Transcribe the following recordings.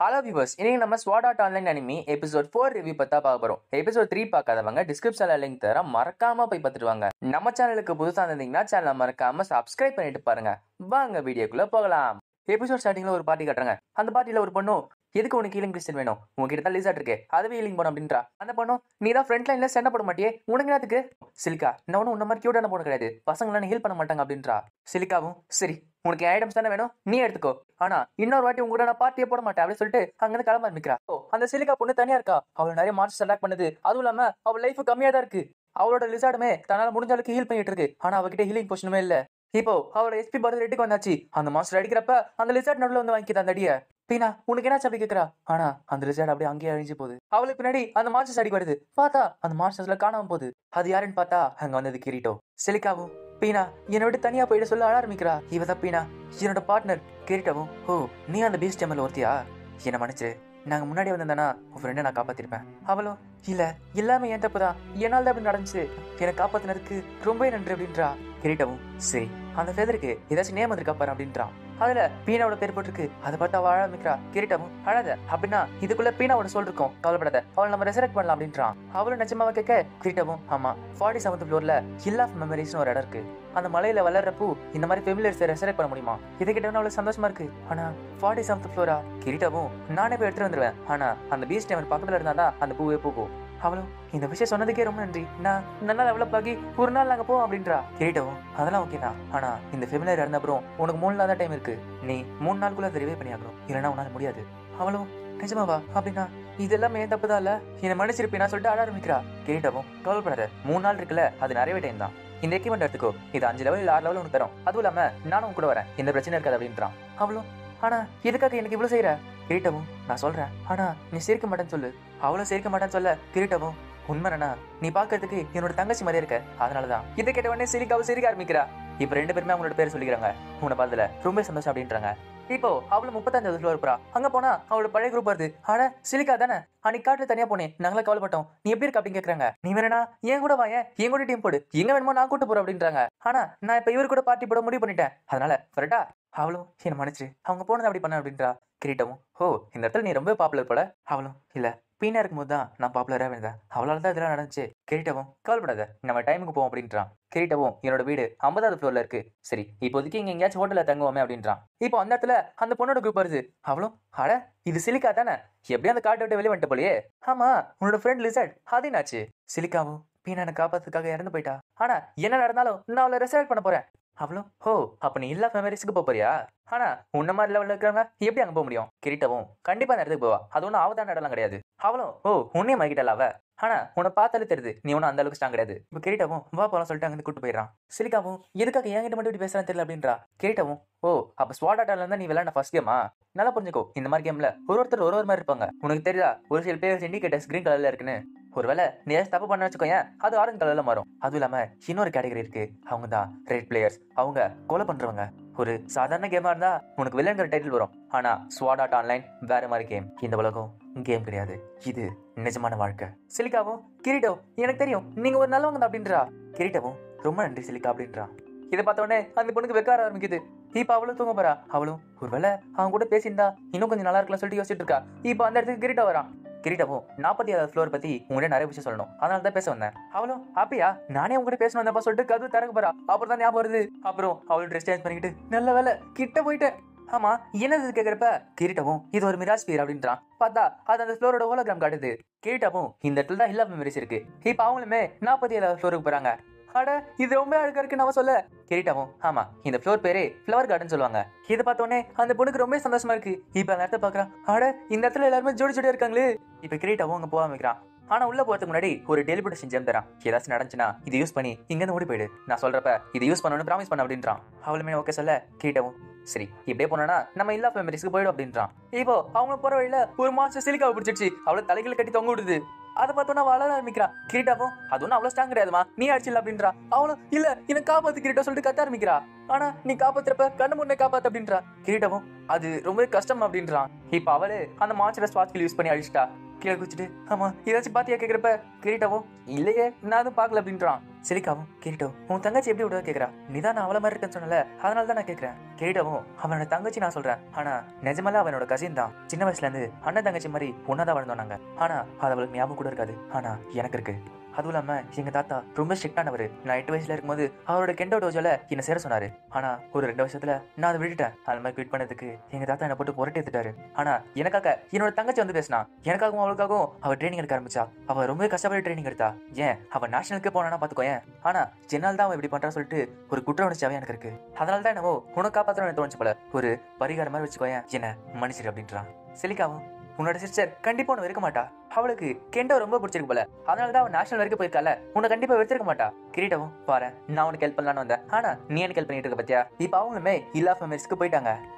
Hello viewers, இன்னைக்கு நம்ம Sword Art Online anime episode 4 review பத்தா பார்க்க போறோம். எபிசோட் 3 பார்க்காதவங்க டிஸ்கிரிப்ஷன்ல லிங்க் தரேன், மறக்காம போய் பார்த்துட்டு வாங்க. நம்ம சேனலுக்கு புதுசா இருந்தீங்கன்னா சேனலை மறக்காம சப்ஸ்கிரைப் பண்ணிட்டு பாருங்க. வாங்க வீடியோக்குள்ள போகலாம். எபிசோட் ஸ்டார்டிங்ல ஒரு பார்ட்டி காட்டுறாங்க. அந்த பார்ட்டில ஒரு பொண்ணு, எதுக்கு உனக்கு ஹீலிங் கிறிஸ்டன் வேணும், உங்ககிட்ட தான் லிசாட் இருக்கு, அதுவே ஹீலிங் பண்ணும் அப்படின்றா. அந்த பொண்ணு, நீ தான் ஃப்ரண்ட் லைன்ல சண்டை போட மாட்டியே, உனக்கு என்னத்துக்கு? சிலிக்கா, நான் ஒன்னும் உன்ன மாதிரி கியூட்டான பொண்ணு கிடையாது, பசங்களாம் ஹீல் பண்ண மாட்டாங்க அப்படின்றா. சிலிக்காவும், சரி உனக்கு ஐட்டம்ஸ் தானே வேணும், நீ எடுத்துக்கோ, ஆனா இன்னொரு வாட்டி உங்க கூட நான் பார்ட்டியே போட மாட்டேன் அப்படின்னு சொல்லிட்டு அங்கிருந்து கிளம்ப ஆரம்பிக்கிறா. அந்த சிலிக்கா பொண்ணு தனியா இருக்கா, அவள நிறைய மார்க்ஸ் செலக்ட் பண்ணுது, அதுவும் இல்லாம அவள் லைஃப் கம்மியா தான் இருக்கு. அவளோட லிசார்டுமே தன்னால முடிஞ்ச அளவுக்கு ஹீல் பண்ணிட்டு இருக்கு, ஆனா அவகிட்ட ஹீலிங் பொசிஷனுமே இல்ல. இப்போ அவளோட எஸ்பி பர்த் ரெட்டுக்கு வந்தாச்சு. அந்த மாஸ்டர் அடிக்கிறப்ப அந்த லிசார்ட் நடுவில் வந்து வாங்கிக்கிது அந்த அடிய. பீனா, உனக்கு என்ன அப்படி கேட்கறா, ஆனா அந்த லிசார்ட் அப்படியே அங்கேயே அழிஞ்சு போகுது. அவளுக்கு பின்னாடி அந்த மாஸ்டர்ஸ் அடிக்க வருது, பார்த்தா அந்த மாஸ்டர்ஸ்ல காணாம போகுது. அது யாருன்னு பார்த்தா அங்க வந்தது கிரீட்டோ. சிலிக்காவும், பீனா என்னை விட்டு தனியா போயிட்டு சொல்ல அழ ஆரம்பிக்கிறா. இவதான் பீனா, என்னோட பார்ட்னர். கிரீட்டவும், ஓ நீ அந்த பீஸ்ட் டெம்பிள் ஒருத்தியா, என்ன மன்னிச்சு, நாங்க முன்னாடி வந்திருந்தேனா உன் ஃப்ரெண்டை நான் காப்பாத்திருப்பேன். அவளும், இல்ல எல்லாமே என் தப்புதான், என்னால் தான் அப்படி நடந்துச்சு, என்னை காப்பாத்தினருக்கு ரொம்ப நன்றி அப்படின்றா. கிரீட்டவும், சரி அந்த ஃபெதருக்கு ஏதாச்சும் நேம் வந்திருக்கா பாரு அப்படின்றான். அதுல பீனாவோட பேர் போட்டிருக்கு. அதை பார்த்து அவ ஆரம்பிக்கிறா. கிரீட்டவும், அழாத, அப்படின்னா இதுக்குள்ள பீனாவோட சொல் இருக்கும், கவலைப்படாத, அவளை நம்ம ரெசரெக்ட் பண்ணலாம் அப்படின்றான். அவளும் நிஜமாவா கேட்க, கிரீட்டவும், ஆமா 47th ஃப்ளோர்ல ஹில் ஆஃப் மெமரிஸ்னு ஒரு இடம் இருக்கு, அந்த மலையில வளர்றப்போ இந்த மாதிரி ஃபெமிலியர்ஸை ரெசரெக்ட் பண்ண முடியுமா? இதை கிட்ட அவளுக்கு சந்தோஷமா இருக்கு. ஆனா 47th ஃப்ளோரா? கிரீட்டவும், நானே போய் எடுத்துட்டு வந்துருவேன், ஆனா அந்த பீச் டைம் பக்கத்துல இருந்தாதான் அந்த பூவே பூக்கும். அவளும், இந்த விஷயம் சொன்னதுக்கே ரொம்ப நன்றி, நான் நல்லா டெவலப் ஆகி ஒரு நாள் நாங்க போவோம் அப்படின்றா. கிரீட்டவும், அதெல்லாம் ஓகே தான், ஆனா இந்த ஃபெமிலியர் இருந்த அப்புறம் உனக்கு 3 நாள் தான் டைம் இருக்கு, நீ 3 நாளுக்குள்ள அதை ரிவே பண்ணி ஆகணும், இல்லைன்னா உன்னால முடியாது. அவளும், நிஜமாவா? அப்படின்னா இதெல்லாம் ஏன் தப்புதான் இல்ல, என்னை மன்னிச்சிருப்பேன் சொல்லிட்டு அழ ஆரம்பிக்கிறா. கிரீட்டவும், கவலைப்படாத, 3 நாள் இருக்குல்ல, அது நிறையவே டைம் தான், இந்த எக்யூப்மெண்ட் எடுத்துக்கோ, இது 5 லெவல் 6 லெவல் உனக்கு தரும், அதுவும் இல்லாம நானும் கூட வரேன், எந்த பிரச்சனை இருக்காது அப்படின்றான். அவளும், ஆனா எதுக்காக எனக்கு இவ்வளவு செய்யற? கிரீட்டவும், நான் சொல்றேன், ஆனா நீ சிரிக்க மாட்டேன்னு சொல்லு. அவளும் சிரிக்க மாட்டேன்னு சொல்ல, கிரீட்டவும், உண்மைனா நீ பாக்குறதுக்கு என்னோட தங்கச்சி மாதிரி இருக்க, அதனாலதான். இதை கேட்ட உடனே சிரிக்காவும் சிரிக்க ஆரம்பிக்கிறா. இப்ப 2 பேருமே அவங்களோட பேர் சொல்லிக்கிறாங்க. உன்னை பார்த்ததுல ரொம்ப சந்தோஷம் அப்படின்றாங்க. இப்போ அவளு 35வது ஃப்ளோர் போறா. அங்க போனா அவளோட பழைய குரூப் வருது. ஆனா சிலிக்கா தானே, அன்னைக்கு காட்டுல தனியா போனேன், நாங்களா கவலைப்பட்டோம், நீ எப்படி இருக்க அப்படின்னு கேக்குறாங்க. நீ வேணா என் கூட வா, என் கூட டீம் போடு, எங்க வேணுமோ நான் கூட்டு போறேன் அப்படின்றாங்க. ஆனா நான் இப்ப இவரு கூட பார்ட்டி போட முடிவு பண்ணிட்டேன், அதனால வரட்டா. அவளும், என்ன மன்னிச்சு, அவங்க போனது அப்படி பண்ண அப்படின்றா. கிரீட்டவும், ஓ இந்த இடத்துல நீ ரொம்ப பாப்புலர் போல. அவளும், இல்ல பீனா இருக்கும்போது தான் நான் பாப்புலரா இருந்தேன், அவளால தான் இதெல்லாம் நடந்துச்சு. கிரீட்டவும், கவலைப்படாத, நம்ம டைமுக்கு போவோம் அப்படின்றான். கிரீட்டவும், என்னோட வீடு 50வது ஃப்ளோர்ல இருக்கு, சரி இப்போதைக்கு இங்க எங்கேயாச்சும் ஹோட்டல்ல தங்குவோமே அப்படின்றான். இப்போ அந்த இடத்துல அந்த பொண்ணோட குரூப் வருது. அவளும், அட இது சிலிக்கா தானே, எப்படியும் அந்த காட்டை விட்டு வெளியே வந்துட்டு போலியே. ஆமா உன்னோட ஃப்ரெண்ட் லிசார்ட், அது என்னாச்சு? சிலிக்காவும், பீனா எனக்கு காப்பாத்துக்காக இறந்து போயிட்டா, ஆனா என்ன நடந்தாலும் நான் அவளை ரெசல்ட் பண்ண போறேன். அவளும், ஓ அப்ப நீ எல்லா ஃபெமிலிஸ்க்கு போறியா? ஆனா உன்ன மாதிரி லெவல்ல இருக்கிறவங்க எப்படி அங்க போக முடியும்? கிரீட்டவும், கண்டிப்பா அந்த இடத்துக்கு போவா, அது ஒன்னும் ஆபத்தான இடம்லாம் கிடையாது. அவளும், ஓ உன்னையும் மாகிட்டல அவ, ஆனா உன்னை பார்த்தாலே தெரியுது நீ ஒன்னும் அந்த அளவுக்கு ஸ்ட்ராங் கிடையாது. இப்ப கிரீட்டவும், வா போலாம் சொல்லிட்டு அங்க கூட்டு போயிடறான். சிலிக்காவும், எதுக்காக என்கிட்ட மட்டும் இப்படி பேசுறான்னு தெரியல அப்படின்றா. கிரீட்டவும், ஓ அப்ப ஸ்வாட் ஆர்ட்ல இருந்தா நீ விளையாட ஃபர்ஸ்ட் கேமா? நல்லா புரிஞ்சுக்கோ, இந்த மாதிரி கேம்ல ஒருத்தர் ஒரு மாதிரி இருப்பாங்க. உனக்கு தெரியுதா ஒரு சில பேர் இண்டிகேட்டர்ஸ் கிரீன் கலர்ல இருக்குன்னு? ஒருவேளை நீ ஏதாவது தப்பு பண்ண வச்சுக்கோயேன், அது ஆரஞ்சு கலர்ல மாறும். அதுவும் இல்லாம இன்னொரு கேட்டகரி இருக்கு, அவங்க தான் ரெட் பிளேயர்ஸ், அவங்க கொலை பண்றவங்க. ஒரு சாதாரண கேமா இருந்தா உனக்கு வில்லன்கிற டைட்டில் வரும், ஆனா ஸ்வாட் ஆர்ட் ஆன்லைன் வேற மாதிரி கேம். இந்த உலகம் கேம் கிடையாது, இது நிஜமான வாழ்க்கை. சிலிக்காவும், கிரீட்டோ எனக்கு தெரியும் நீங்க ஒரு நல்லவங்க தான் அப்படின்றா. கிரீட்டவும், ரொம்ப நன்றி சிலிக்கா அப்படின்றா. இதை பார்த்த உடனே அந்த பொண்ணுக்கு வெக்க ஆரம்பிக்குது. இப்ப அவளும் தூங்க போறா. அவளும், ஒருவேளை அவங்க கூட பேசியிருந்தா இன்னும் கொஞ்சம் நல்லா இருக்கலாம் சொல்லிட்டு யோசிச்சுட்டு இருக்கா. இப்ப அந்த இடத்துக்கு கிரீட்டோ வரான். கிரீட்டவும், 47வது ஃப்ளோர் பத்தி உங்கள்கிட்ட நிறைய விஷயம் சொல்லணும், அதனால தான் பேச வந்தேன். அவளும், அப்படியா, நானே உங்ககிட்ட பேசணும் வந்தப்பா சொல்லிட்டு கதவு திறக்க போறா. அப்புறம் தான் ஞாபகம் வருது. அப்புறம் அவள் ட்ரெஸ் சேஞ்ச் பண்ணிக்கிட்டு, நல்ல வேலை கிட்ட போயிட்டேன். ஆமா என்னது கேக்குறப்ப, கிரீட்டவும், இது ஒரு மிராஜ் ஸ்பியர் அப்படின்றான். பார்த்தா அது அந்த ஃப்ளோரோட ஹோலோகிராம் காட்டுது. கிரீட்டவும், இந்த இடத்துல தான் ஹில் ஆஃப் மெமரிஸ் இருக்கு. இப்ப அவங்களுமே 47வது ஃப்ளோருக்கு போறாங்க. அட இது ரொம்ப அழகா இருக்குன்னு அவ சொல்ல, கிரீட்டவும், ஆமா இந்த ஃப்ளோர் பேரே ஃப்ளவர் கார்டன் சொல்லுவாங்க. இதை பார்த்தோன்னே அந்த பொண்ணுக்கு ரொம்ப சந்தோஷமா இருக்கு. இப்ப அந்த இடத்த பாக்குறான். அட இந்த இடத்துல எல்லாருமே ஜோடி ஜோடியா இருக்காங்களே. இப்ப கிரீட்டவும் அங்க போக வைக்கிறான். ஆனா உள்ள போறதுக்கு முன்னாடி ஒரு டெலிபோர்டேஷன் ஜெம் தரான். ஏதாச்சும் நடந்துச்சுன்னா இது யூஸ் பண்ணி இங்க இருந்து ஓடி போயிடு, நான் சொல்றப்ப இதை யூஸ் பண்ணணும்னு ப்ராமிஸ் பண்ண அப்படின்றான். அவளுமே ஓகே சொல்ல, கிரீட்டவும், சரி இப்படியே போனா நம்ம இல்லா மெமரிஸ்க்கு போயிடும் அப்படின்றான். இப்போ அவங்க போற வழியில ஒரு மாஸ்டர் சிலிக்காவை பிடிச்சிருச்சு, அவளை தலைகளை கட்டி தொங்க விடுது. அதை பார்த்தோன்னா வளர ஆரம்பிக்கிறான். கிரீட்டாவும், அது ஒன்னும் அவ்வளவு ஸ்ட்ராங் கிடையாதுமா, நீ அடிச்சிடல அப்படின்றா. அவளும், இல்ல எனக்கு காப்பாத்து கிரீட்டா சொல்லிட்டு கத்த ஆரம்பிக்கிறா. ஆனா நீ காப்பாத்துறப்ப கண்ணு முன்னே காப்பாத்து அப்படின்றா. கிரீட்டவும், அது ரொம்ப கஷ்டம் அப்படின்றான். இப்ப அவளு அந்த மாஸ்டர் ஸ்வாட்ஸ்கில் யூஸ் பண்ணி அழிச்சிட்டா. கீழே குச்சிட்டு ஆமா ஏதாச்சும் பாத்தியா கேக்குறப்ப கிரீட்டாவும் இல்லையே நான் அதுவும் பாக்கல அப்படின்றான். சிலிக்காவும் கிரீட்டோ உன் தங்கச்சி எப்படி விடுவா கேக்குறா. நீதான் நான் அவள மாதிரி இருக்கேன்னு சொன்னல, அதனாலதான் நான் கேக்குறேன். கிரீட்டோவும் அவனோட தங்கச்சி நான் சொல்றேன், ஆனா நிஜமெல்லாம் அவனோட கசின் தான். சின்ன வயசுல இருந்து அண்ணன் தங்கச்சி மாதிரி ஒன்னாதான் வளர்ந்தோம் நாங்க. ஆனா அது அவளுக்கு ஞாபகம் கூட இருக்காது, ஆனா எனக்கு இருக்கு. அதுவும் இல்லாம எங்க தாத்தா ரொம்ப ஸ்ட்ரிக்டானவர். நான் 8 வயசுல இருக்கும்போது அவரோட கெண்டோ டோஜோல என்ன சேர சொன்னாரு. ஆனா ஒரு 2 வருஷத்துல நான் அதை விட்டுட்டேன். அது மாதிரி குவிட் பண்ணதுக்கு எங்க தாத்தா என்ன போட்டு புரட்டி எடுத்துட்டாரு. ஆனா எனக்காக என்னோட தங்கச்சி வந்து பேசினா. எனக்காகவும் அவளுக்காகவும் அவ ட்ரைனிங் எடுக்க ஆரம்பிச்சா. அவ ரொம்ப கஷ்டப்பட்டு ட்ரைனிங் எடுத்தா. ஏன் அவ நேஷனலுக்கு போனா பாத்துக்கோயேன். ஆனா என்னால் தான் அவன் இப்படி பண்றான்னு சொல்லிட்டு ஒரு குற்ற உணர்ச்சியாவே எனக்கு இருக்கு. அதனால தான் என்னவோ உனக்கு காப்பாற்றணும் தோணுச்சு போல. ஒரு பரிகாரம் மாதிரி வச்சுக்கோயேன், என்ன மன்னிச்சிரு அப்படின்றான். சிலிக்காவும் உன்னோட சிஸ்டர் கண்டிப்பா உன்னை இருக்க மாட்டா. அவளுக்கு கெண்டோ ரொம்ப பிடிச்சிருக்கு போல, அதனாலதான் அவன் நேஷனல் வரைக்கும் போயிருக்கால. உன்னை கண்டிப்பா வச்சிருக்க மாட்டா. கிரீட்டவும் பாரு நான் உனக்கு ஹெல்ப் பண்ணலான்னு வந்தேன், ஆனா நீ எனக்கு ஹெல்ப் பண்ணிட்டு இருக்க பத்தியா. இப்ப அவங்களுமே இல்லா மெமரிஸ்க்கு போயிட்டாங்க.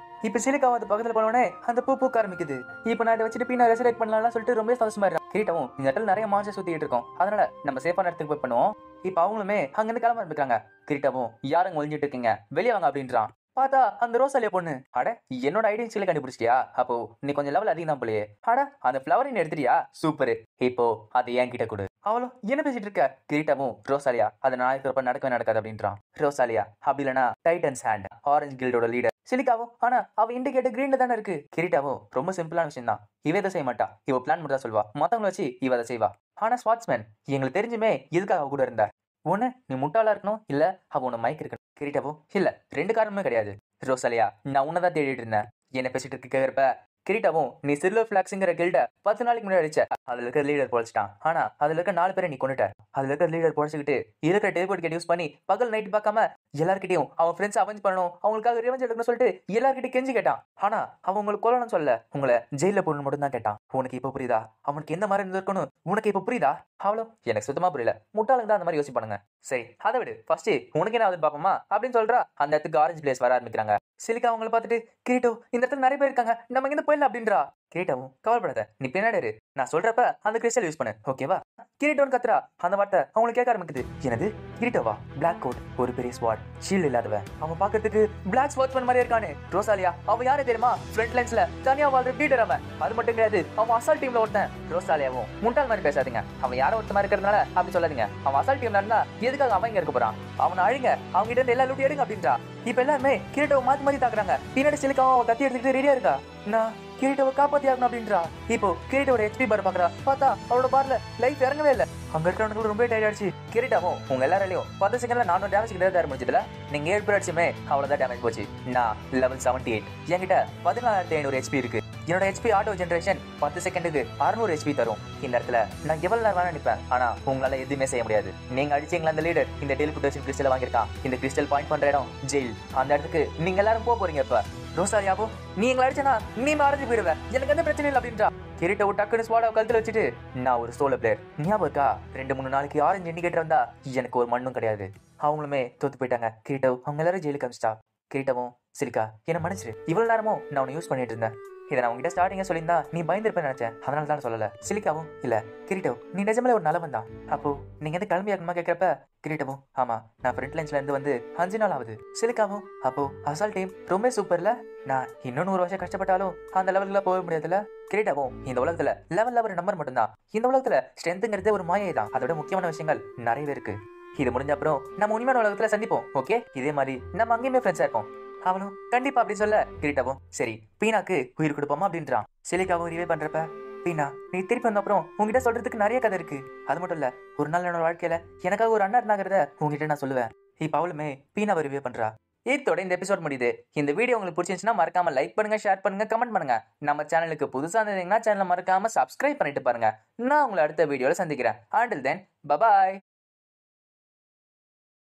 இப்ப சிலிக்காவும் அது பக்கத்துல போனோடனே அந்த பூ பூக்க ஆரம்பிக்குது. இப்ப நான் இதை வச்சுட்டு பீனா ரெசரேட் பண்ணலாம்னு சொல்லிட்டு ரொம்ப சந்தோஷமா இருக்கான். கிரீட்டவும் இந்த இடத்துல நிறைய மான்ஸ்டர் சுத்திட்டு இருக்கோம், அதனால நம்ம சேஃபான இடத்துக்கு போய் பண்ணுவோம். இப்ப அவங்களுமே அங்கிருந்து கிளம்ப ஆரம்பிக்கிறாங்க. கிரீட்டவும் யாருங்க ஒளிஞ்சிட்டு இருக்கீங்க, வெளியே வாங்க அப்படின்றான். பார்த்தா அந்த ரோசாலியா பொண்ணு, அட என்னோட ஐடென்டிட்டியில கண்டுபிடிச்சிட்டியா, அப்போ நீ கொஞ்சம் லெவல் அதிகம் தான் போலயே. அட அந்த ஃபிளவரின் எடுத்துட்டியா, சூப்பர், இப்போ அது என் கிட்ட கொடு. அவளும் என்ன பேசிட்டு இருக்க. கிரீட்டமும் ரோசாலியா அது நாளைக்கு ஒரு நடக்கவே நடக்காது அப்படின்றான். ரோசாலியா அப்படி இல்லனா டைட்டன்ஸ் ஹேண்ட் ஆரஞ்சு கில்டோட லீடர். சிலிக்காவும் ஆனா அவ இண்டிகேட்டர் கிரீன்ல தானே இருக்கு. கிரீட்டாவும் ரொம்ப சிம்பிளான விஷயம் தான், இவ இதை செய்ய மாட்டா, இவ பிளான் மட்டும் தான் சொல்வா, மத்தவங்களை வச்சு இவ அதை செய்வா. ஆனா ஸ்வாட்ஸ்மேன் எங்களுக்கு தெரிஞ்சுமே எதுக்காக அவ கூட இருந்தா. ஒண்ணு நீ முட்டாளா இருக்கணும், இல்ல அவ உன மயக்க இருக்கணும். கிரீட்டாவும் இல்ல, 2 காரணமே கிடையாது. ரோசாலியா நான் உன்னதான் தேடிட்டு இருந்தேன், என்ன பேசிட்டு இருக்கு கேக்குறப்ப கிரீட்டாவும் நீ சில்வர் பிளாக்ஸ்ங்கிற கில்ட 10 நாளைக்கு முன்னாடி அடிச்ச. அதுல இருக்க லீடர் பொழைச்சிட்டான், ஆனா அதுல இருக்க 4 பேரை நீ கொண்டுட்ட. அதுல இருக்க லீடர் பொழைச்சிக்கிட்டு இருக்கிற டெலிபோர்ட் யூஸ் பண்ணி பகல் நைட் பார்க்காம எல்லார்கிட்டையும் அவன் ஃப்ரெண்ட்ஸ் அவெஞ்ச் பண்ணணும், அவங்களுக்காக ரிவெஞ்ச் எடுக்கணும்னு சொல்லிட்டு எல்லார்கிட்டையும் கெஞ்சி கேட்டான். ஆனா அவன் உங்களுக்கு கொல்லணும்னு சொல்ல, உங்களை ஜெயில போடணும் மட்டும் தான் கேட்டான். உனக்கு இப்ப புரியுதா அவனுக்கு எந்த மாதிரி இருந்திருக்கணும், உனக்கு இப்ப புரியுதா. அவளும் எனக்கு சுத்தமா புரியல, முட்டாளுங்க தான் அந்த மாதிரி யோசிப்பானுங்க. சரி அதை விடு, ஃபர்ஸ்ட் உனக்கு என்ன ஆகுதுன்னு பாப்போமா அப்படின்னு சொல்றா. அந்த இடத்துக்கு ஆரஞ்சு பிளேஸ் வர ஆரம்பிக்கிறாங்க. சிலிக்கா அவங்கள பார்த்துட்டு கிரீட்டோ இந்த இடத்துல நிறைய பேர் இருக்காங்க, நம்ம இங்க போயிடலாம் அப்படின்றா. கிரீட்டோவும் கவலைப்படாத, நீ பின்னாடி இரு, நான் சொல்றப்ப அந்த கிறிஸ்டல் யூஸ் பண்ணு, ஓகேவா. கிரீட்டோன்னு கத்துறா. அந்த வார்த்தை அவங்களுக்கு கேட்க ஆரம்பிக்குது. என்னது கிரீட்டோவா, பிளாக் கோட், ஒரு பெரிய ஸ்வாட், ஷீல்ட் இல்லாதவன், அவன் பாக்கிறதுக்கு பிளாக் ஸ்வாட்ஸ்மேன் மாதிரி இருக்கானே. ரோசாலியா அவன் யாரு தெரியுமா, ஃப்ரண்ட் லைன்ஸ்ல தனியா வாழ்ற லீடர் அவன். அது மட்டும் கிடையாது, அவன் அசால்ட் டீம்ல ஒருத்தன். ரோசாலியாவும் முட்டாள் மாதிரி பேசாதீங்க, அவன் யாரோ ஒருத்தமா இருக்கிறதுனால அப்படி சொல்லாதீங்க. அவன் அசால்ட் டீம்ல இருந்தா எதுக்காக அவன் இங்க இருக்க போறான், அவனை அழிங்க, அவங்க கிட்ட இருந்து எல்லா லூட்டி எடுங்க அப்படின்றா. இப்ப எல்லாருமே கிரீட்டோவை மாத்தி மாத்தி தாக்குறாங்க. பின்னாடி சிலிக்காவும் கத்தி எடுத்துக்கிட்டு ரெடியா இருக்கா. நான் கிரீட்டோவை காப்பாத்தி ஆகணும் அப்படின்றா. இப்போ கிரீட்டோட HP பார் பாக்குறா. பார்த்தா அவளோட பார்ல லைஃப் இறங்கவே இல்ல. அங்க இருக்கிறவனுக்கு ரொம்ப டயர்ட் ஆயிடுச்சு. கிரீட்டாவும் உங்க எல்லாரையும் 10 செகண்ட்ல 400 டேமேஜ் கிட்ட தான் முடிஞ்சதுல, நீங்க 7 பேர் அடிச்சுமே அவ்வளவுதான் டேமேஜ் போச்சு. நான் லெவல் 78, என்கிட்ட 14500 HP இருக்கு. என்னோட HP ஆட்டோ ஜெனரேஷன் 10 செகண்டுக்கு 600 HP தரும். இந்த இடத்துல நான் எவ்வளவு நேரம் வேணா நிப்பேன், ஆனா உங்களால எதுவுமே செய்ய முடியாது. நீங்க அடிச்சீங்களா அந்த லீடர் இந்த டெலிபோர்டேஷன் கிறிஸ்டல் வாங்கியிருக்கான். இந்த கிறிஸ்டல் பாயிண்ட் பண்ற இடம் ஜெயில். அந்த இடத்துக்கு நீங்க எல்லாரும் போறீங்க. இப்ப ரோசாலியாவோ நீ எங்களை அடிச்சனா நீ அடைஞ்சு போயிடுவேன், எனக்கு எந்த பிரச்சனை இல்லை அப்படின்றா. கிரீட்டோ டக்குன்னு ஸ்வாட கழுத்துல வச்சுட்டு நான் ஒரு சோலோ பிளேயர், ஞாபகம் இருக்கா 2-3 நாளைக்கு ஆரஞ்சு இண்டிகேட்டர் வந்தா எனக்கு ஒரு மண்ணும் கிடையாது. அவங்களுமே தோத்து போயிட்டாங்க. கிரீட்டோ அவங்க எல்லாரும் ஜெயிலுக்கு அமிச்சிட்டா. கிரீட்டவும் சிலிக்கா என்ன மன்னிச்சிரு, இவ்வளவு நேரமும் நான் உன்னை யூஸ் பண்ணிட்டு இருந்தேன், இதை நான் உங்ககிட்ட ஸ்டார்டிங்கா சொல்லியிருந்தா நீ பயந்துருப்பேன்னு நினைச்சேன், அதனால தான் சொல்லல. சிலிக்காவும் இல்ல கிரீட்டோ நீ நிஜமே ஒரு நல்லவன் தான். அப்போ நீங்க எந்த கிளம்பி ஆகுமா கேட்கிறப்ப கிரீட்டவும் ஆமா நான் ஃப்ரண்ட் லைன்ஸ்ல இருந்து வந்து 5 நாள் ஆகுது. சிலிக்காவும் அப்போ அசால்ட் டீம் ரொம்ப சூப்பர்ல, நான் இன்னும் 100 வருஷம் கஷ்டப்பட்டாலும் அந்த லெவலுக்குலாம் போக முடியாதுல்ல. கிரீட்டவும் இந்த உலகத்துல லெவல் ஒரு நம்பர் மட்டும்தான். இந்த உலகத்துல ஸ்ட்ரென்த்ங்கிறது ஒரு மாயை தான், அதோட முக்கியமான விஷயங்கள் நிறையவே இருக்கு. இது முடிஞ்ச அப்புறம் நம்ம உண்மையான உலகத்துல சந்திப்போம், ஓகே. இதே மாதிரி நம்ம அங்கேயுமே ஃப்ரெண்ட்ஸா இருப்போம். அவனும் கண்டிப்பா அப்படி சொல்ல கிரீட்டவும் சரி பீனாக்கு உயிர் கொடுப்போமா அப்படின்றான். சிலிக்காவும் ரிவே பண்றப்ப பீனா நீ திருப்பி வந்த அப்புறம் உங்ககிட்ட சொல்றதுக்கு நிறைய கதை இருக்கு. அது மட்டும் இல்ல ஒரு நாள் என்னோட வாழ்க்கையில எனக்காக ஒரு அண்ணா இருந்தாங்கிறத உங்ககிட்ட நான் சொல்லுவேன். இப்ப அவளுமே பீனாவை ரிவே பண்றா. இதோட இந்த எபிசோட் முடியுது. இந்த வீடியோ உங்களுக்கு பிடிச்சிருந்துச்சுன்னா மறக்காம லைக் பண்ணுங்க, ஷேர் பண்ணுங்க, கமெண்ட் பண்ணுங்க. நம்ம சேனலுக்கு புதுசா இருந்தீங்கன்னா சேனலை மறக்காம சப்ஸ்கிரைப் பண்ணிட்டு பாருங்க. நான் உங்களை அடுத்த வீடியோல சந்திக்கிறேன். Until then, bye bye.